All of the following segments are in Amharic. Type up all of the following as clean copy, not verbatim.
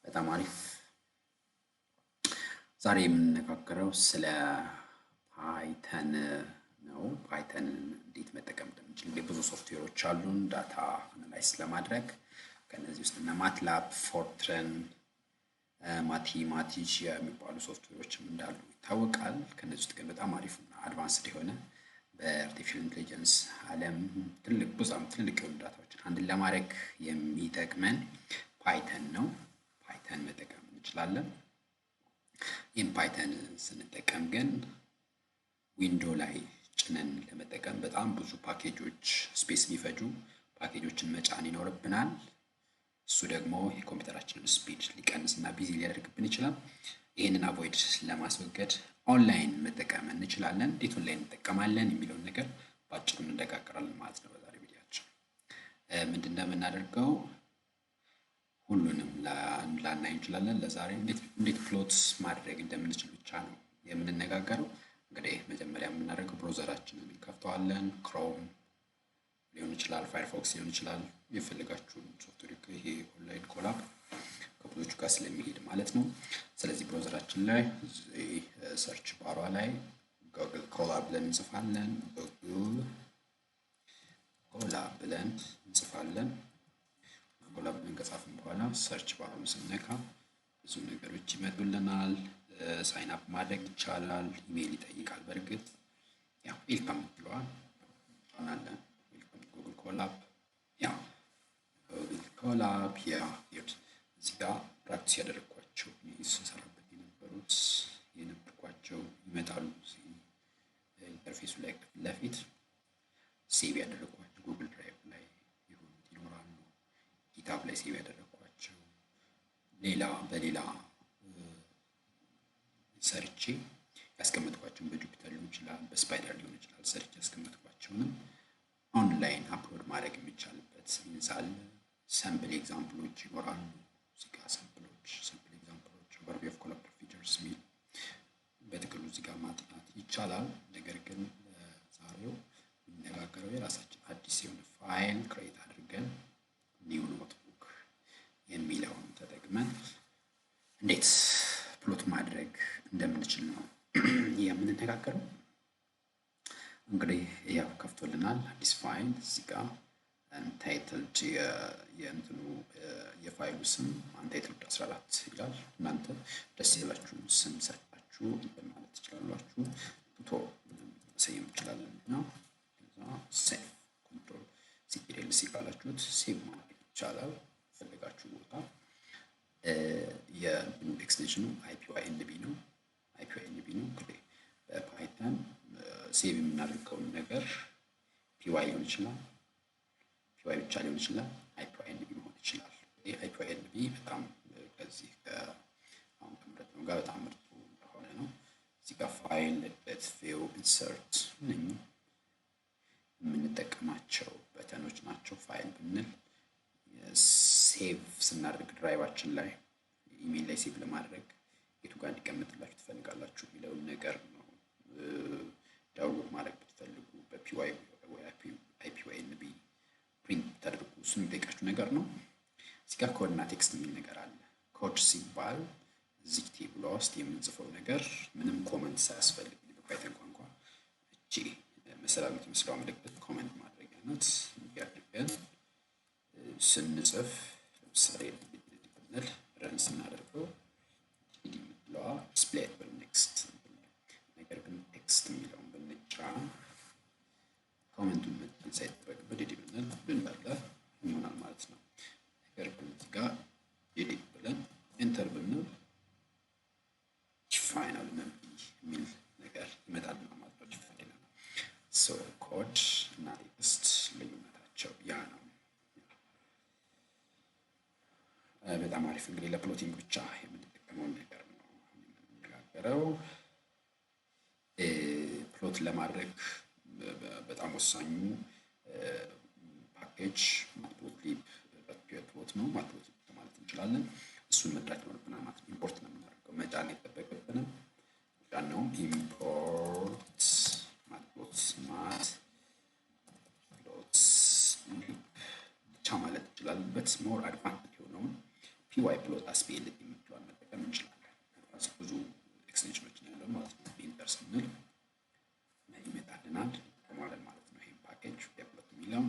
በጣም አሪፍ። ዛሬ የምንነጋገረው ስለ ፓይተን ነው። ፓይተንን እንዴት መጠቀም እንደምንችል። እንግዲህ ብዙ ሶፍትዌሮች አሉን ዳታ አናላይዝ ለማድረግ። ከነዚህ ውስጥ እነ ማትላብ፣ ፎርትረን፣ ማቲማቲሽ የሚባሉ ሶፍትዌሮችም እንዳሉ ይታወቃል። ከነዚህ ውስጥ ግን በጣም አሪፉና አድቫንስድ የሆነ በአርቲፊሻል ኢንቴሊጀንስ ዓለም በጣም ትልልቅ የሆኑ ዳታዎችን አንድን ለማድረግ የሚጠቅመን ፓይተን ነው። ፓይተን መጠቀም እንችላለን። ይህም ፓይተን ስንጠቀም ግን ዊንዶ ላይ ጭነን ለመጠቀም በጣም ብዙ ፓኬጆች ስፔስ የሚፈጁ ፓኬጆችን መጫን ይኖርብናል። እሱ ደግሞ የኮምፒውተራችንን ስፒድ ሊቀንስና ቢዚ ሊያደርግብን ይችላል። ይህንን አቮይድ ለማስወገድ ኦንላይን መጠቀም እንችላለን። እንዴት ኦንላይን እንጠቀማለን የሚለውን ነገር በአጭሩ እንነጋገራለን ማለት ነው በዛሬ ቪዲዮአችን። ምንድን ነው የምናደርገው? ሁሉንም ላናይ እንችላለን። ለዛሬ እንዴት ፕሎት ማድረግ እንደምንችል ብቻ ነው የምንነጋገረው። እንግዲህ መጀመሪያ የምናደርገው ብሮዘራችንን እንከፍተዋለን። ክሮም ሊሆን ይችላል፣ ፋየርፎክስ ሊሆን ይችላል። የፈለጋችሁን ሶፍትዌር ይሄ ኦንላይን ኮላብ ከብዙዎቹ ጋር ስለሚሄድ ማለት ነው። ስለዚህ ብሮዘራችን ላይ ሰርች ባሯ ላይ ጉግል ኮላብ ብለን እንጽፋለን። ጉግል ኮላብ ብለን እንጽፋለን። ኮላብ ብለን ከጻፍን በኋላ ሰርች ባሩን ስንነካ ብዙ ነገሮች ይመጡልናል። ሳይን አፕ ማድረግ ይቻላል። ኢሜይል ይጠይቃል። በእርግጥ ያው ዌልካም ብለዋል አናለን። ዌልካም ጉግል ኮላብ ያው ጉግል ኮላብ እዚህ ጋር ፕራክቲስ ያደረግኳቸው ስሰራበት የነበርኳቸው ይመጣሉ። ኢንተርፌሱ ላይ ፊት ለፊት ሴቭ ያደረግኳቸው ጉግል ድራይቭ ላይ የሆኑት ይኖራሉ። ጊታብ ላይ ሴቭ ያደረግኳቸው በሌላ ሰርቼ ያስቀመጥኳቸውን በጁፒተር ሊሆን ይችላል፣ በስፓይደር ሊሆን ይችላል። ሰርቼ ያስቀመጥኳቸውንም ኦንላይን አፕሎድ ማድረግ የሚቻልበት ሚንሳል ሳምፕል ኤግዛምፕሎች ይኖራሉ። እዚህ ጋር ሳምፕል ኤግዛምፕሎች ኦቨርቪው ኦፍ ኮላቦሬቲቭ ፊቸርስ የሚል በጥቅሉ እዚህ ጋር ማጥናት ይቻላል። ነገር ግን ዛሬው የምንነጋገረው የራሳችን አዲስ የሆነ ፋይል ክሬት አድርገን ኒው ኖትቡክ የሚለውን ተጠቅመን እንዴት ፕሎት ማድረግ እንደምንችል ነው የምንነጋገረው። እንግዲህ ያው ከፍቶልናል አዲስ ፋይል እዚህ ጋር አንታይትልድ የእንትኑ የፋይሉ ስም አንታይትልድ 14 ይላል። እናንተ ደስ ያላችሁን ስም ሰጣችሁ እንትን ማለት ትችላላችሁ። ቱቶ መሰየም እንችላለን ነው። ሴቭ ኮንትሮል ሲፒኤል ሲባላችሁት ሴቭ ማድረግ ይቻላል ፈለጋችሁ ቦታ። የእንትኑ ኤክስቴንሽኑ አይፒዋይኤንቢ ነው። እንግዲህ በፓይተን ሴቭ የምናደርገውን ነገር ፒዋይ ሊሆን ይችላል፣ ፒዋይ ብቻ ሊሆን ይችላል፣ አይፒዋይኤንቢ መሆን ይችላል። ይህ አይፒዋይኤንቢ በጣም ከዚህ አሁን ከምረጥነው ጋር በጣም ምርጡ እንደሆነ ነው። እዚህ ጋር ፋይል ሌት ቪው ኢንሰርት የምንጠቀማቸው በተኖች ናቸው። ፋይል ብንል ሴቭ ስናደርግ ድራይቫችን ላይ ኢሜል ላይ ሴቭ ለማድረግ የቱ ጋር እንዲቀመጥላችሁ ትፈልጋላችሁ የሚለውን ነገር ነው። ዳውንሎድ ማድረግ ብትፈልጉ በፒዋይ ወይ አይፒዋይኤንቢ ፕሪንት ተደርጉ እሱ የሚጠይቃችሁ ነገር ነው። እዚህ ጋር ኮድ እና ቴክስት የሚል ነገር አለ። ኮድ ሲባል እዚህ ቴብሏ ውስጥ የምንጽፈው ነገር ምንም ኮመንት ሳያስፈልግ በፓይተን ቋንቋ እቺ መሰላል የምትመስለዋ ምልክት ኮመንት ማድረጊያ ናት። ያድርገን ስንጽፍ ለምሳሌ ብንል ረን ስናደርገው የምትለዋ ዲስፕሌይ ብል ኔክስት። ነገር ግን ቴክስት የሚለውን ብንጫን ኮመንቱን መጫን ሳይጠበቅብን ኤዲት ብንል ብንበለህ ይሆናል ማለት ነው። ነገር ግን እዚህ ጋር ኤዲት ብለን ኤንተር ብንል ፋይናል መምቢ የሚል ነገር ይመጣል ማለት ነው። ይፈልጋል ሶ ኮድ እና ቴክስት ልዩነታቸው ያ ነው። በጣም አሪፍ። እንግዲህ ለፕሎቲንግ ብቻ የምንጠቀመውን ነገር ነው የምንነጋገረው። ፕሎት ለማድረግ በጣም ወሳኙ ፓኬጅ ማትፕሎትሊብ ፕሎት ነው። ማትፕሎትሊብ ማለት እንችላለን። እሱን መጥራት ይኖርብናል ማለት ነው። ኢምፖርት ነው የምናደርገው፣ መጫን አይጠበቅብንም። ጫነውም ኢምፖርት ማትፕሎት ብቻ ማለት እንችላለን። በት ሞር አድቫንስ የሆነውን ፒዋይ ፕሎት አስፒኤልቲ የምትለዋን መጠቀም እንችላለን። ብዙ ኤክስቴንሽኖችን ያለው ማለት ነው። ኢንተር ስንል ይመጣልናል ማለት ነው። ይሄን ፓኬጅ ዴቨሎፕ የሚለው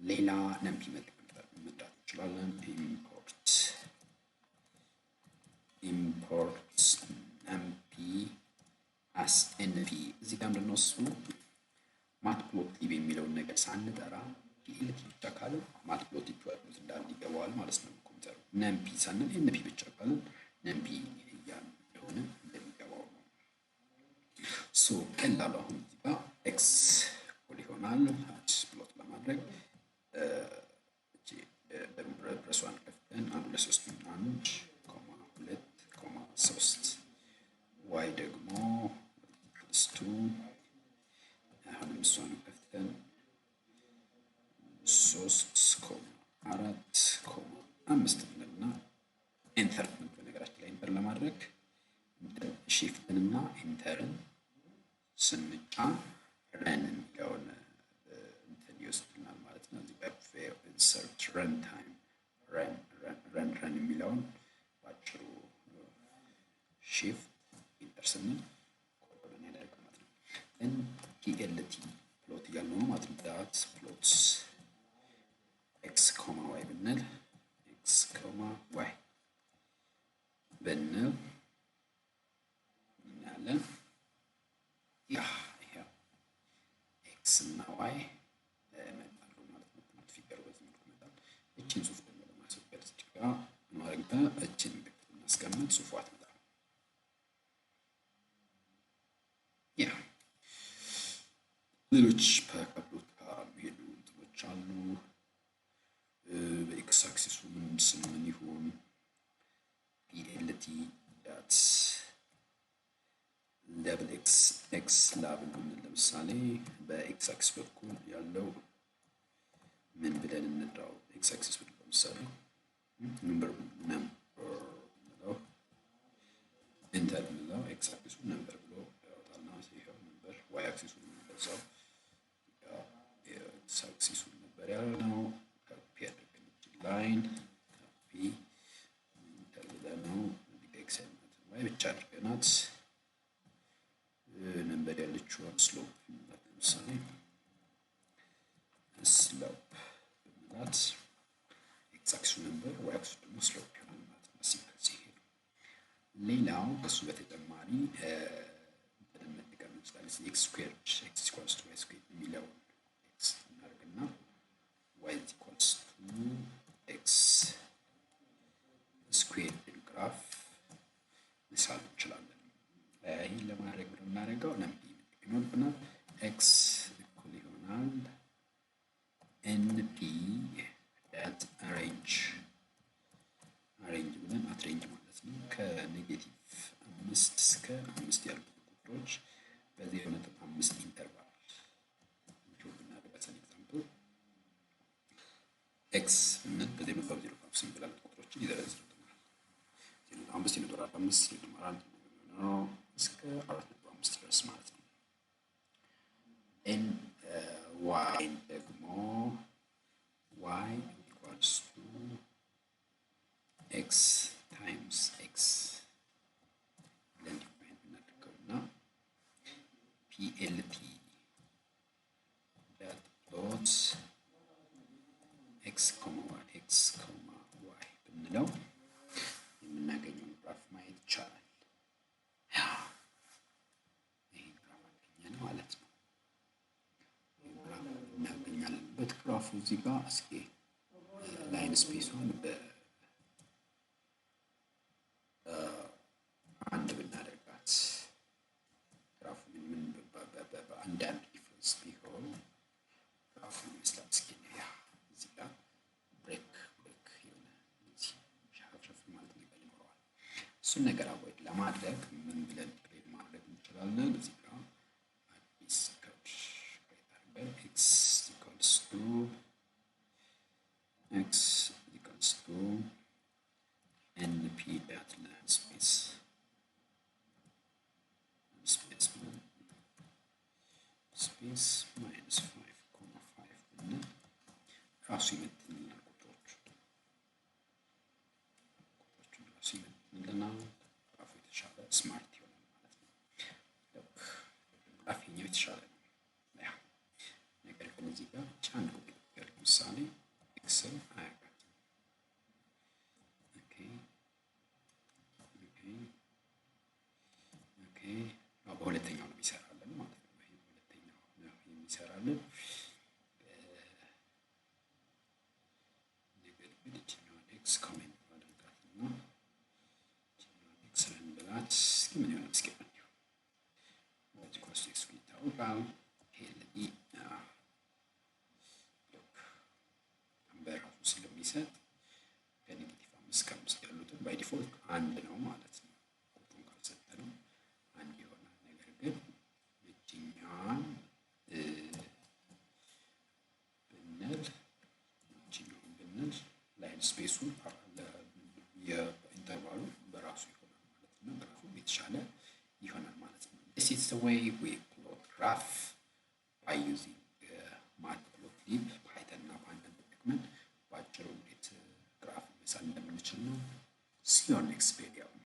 ሌላ ነምፒ መጠቀም እንችላለን። ኢምፖርት ነምፒ አስ ኤንፒ እዚህ ጋር ምንድነው እሱ ማትፕሎትሊብ የሚለውን ነገር ሳንጠራ ፒኤልቲ ብቻ ካለ ማትፕሎትሊብ ፕሎት እንዳለ ይገባዋል ማለት ነው። ኮምፒውተሩ ነምፒ ሳንል ኤንፒ ብቻ ካለ ነምፒ እያለ እንደሆነ እንደሚገባው ነው። ሶ ቀላሉ አሁን እዚህ ጋር ኤክስ እኩል ይሆናል ፕሎት ለማድረግ ብረሷን ከፍተን 1 ዋይ ደግሞ ክልስቱ አሁንም እሷን ከፍተን 3,4,5 ብለንና ኢንተር በነገራችን ላይ ኢንተር ለማድረግ ሺፍትን እና ኢንተርን ስንጫን ረን የሚለውን እንትን ይወስድናል ማለት ነው። እዚህ ጋር ኢንሰርት ረን ታይም ረን የሚለውን ባጭሩ ሺፍት ኢንተር ስንል ኮሎን ያደርጋል ማለት ነው። ፒኤልቲ ፕሎት እያልነው ነው ማለት ነው። ዳት ፕሎት ኤክስ ኮማ ዋይ ብንል ኤክስ ኮማ ዋይ ብንል እናያለን። ይሄው ኤክስ እና ዋይ መጣሉ ማለት ነው። ፊገር በዚህ መልኩ መጣል። እቺን ጽሁፍ ደግሞ ለማስወገድ እዚህ ጋር ማድረግ እቺን ምልክት እናስቀምጥ፣ ጽሁፏ ትመጣ። ሌሎች ከፕሎት ጋር የሚሄዱ እንትኖች አሉ። በኤክስ አክሲሱ ምን ይሁን ፒኤልቲ ዳት ደብል ኤክስ ላብል ብንል ለምሳሌ በኤክስ አክሲስ በኩል ያለው ምን ብለን እንጥራው? ኤክስ አክሲስ ብንል ለምሳሌ ነምበር ብንለው ኢንተር ብንለው ኤክስ አክሲሱ ነምበር ብሎ ያወጣልና ይሄው ነምበር፣ ዋይ አክሲሱ እንደዛው ኤክስ አክሲሱ ነበር ያልነው። ኮፒ አድርገን ላይን ኮፒ ኢንተር ብለነው ኤክስ ዋይ ብቻ አድርገናት ነምበር ያለችውን ስሎፕ ለምሳሌ ስሎፕ ብንላት ኤክስ አክሲሱ ነምበር ዋይ አክሲሱ ደግሞ ስሎፕ ይሆናል ማለት ነው። ከዚህ ሌላው ከሱ በተጨማሪ በደንብ መጠቀም እንችላለን። ኤክስ ስኩዌርድ ኤክስ ኢኳልስ ቱ ዋይ ስኩዌርድ የሚለውን ኤክስ እናደርግና ዋይ ኢኳልስ ቱ ኤክስ ስኩዌርድ ግራፍ መሳል እንችላለን። ይህን ለማድረግ የምናደርገው ነምፒ ይኖርብናል። ኤክስ እኩል ይሆናል ኤንፒ ዳት አሬንጅ ብለን አትሬንጅ ማለት ነው። ከኔጌቲቭ 5 እስከ 5 ያሉ ቁጥሮች በ0.5 ኢንተርቫል ብናደርጋት ኤግዛምፕል ኤክስ ብንል በ0.05 ይላል ቁጥሮችን ይዘረዝርልናል። 0.5 ይኖራል 5 ይኖራል እስከ 4.5 ድረስ ማለት ነው። ዋይ ደግሞ ዋይ ኢኳልስ ቱ ኤክስ ታይምስ ኤክስ ብለን ዲፋይን እናድርገውና ፒኤልቲ ዳት ፕሎት ኤክስ ኮማ ዋይ ብንለው የምናገኘውን ግራፍ ማየት ይቻላል። ግራፉ እዚህ ጋር እስኪ ላይን ስፔሱን በአንድ ብናደርጋት ግራፉ ምን በአንዳንድ ዲፍረንስ ቢሆን ግራፉ ይመስላል። እስኪ እዚህ ጋር ብሬክ የሆነ ሻፍረፍ ማለት ነገር ይኖረዋል። እሱን ነገር አቮይድ ለማድረግ ምን ብለን ክሬት ማድረግ እንችላለን? እዚህ ጋር አዲስ ኮድ አድርገን ኤክስ ኢኳልስ ቱ ኤንፒ ዳት ስፔስ ማይነስ 5,5 ብንል ራሱ ይመጥልናል ቁጥሮቹ። ይሆናል። ግራፉ የተሻለ ስማርት ይሆናል ማለት ነው። ግራፊኛው የተሻለ ነው። ነገር ግን እዚህ ጋር ቻንድ ቁጥር ለምሳሌ ኤክስን አያውቃትም። በሁለተኛው ነው የሚሰራልን ማለት ነው። ይሄ በሁለተኛው ነው የሚሰራልን። ነገር ግን እችኛዋን ኤክስ ኮሜንት አድርጋትና እችኛዋን ኤክስ ብላት እስኪ ምን ይሆናል? እስኪ እንየው። በዚህ ኮስ ኤክስ ይታወቃል። ሄልዲ በራሱ ስለሚሰጥ ከኔጌቲቭ 5 እስከ 5 ያሉትን ባይ ዲፎልት አንድ ነው ማለት ነው። ቁጥሩን ካልሰጠነው አንድ ይሆናል። ነገር ግን እችኛዋን ብንል ላይን ስፔሱን የኢንተርቫሉ በራሱ ይሆናል ማለት ነው። ግራፉ የተሻለ ይሆናል ማለት ነው። This is the way we plot graph by using matplotlib ፓይተን እና ፓንዳን ተጠቅመን በአጭሩ እንዴት ግራፍ መሳል እንደምንችል ነው። See you on next video.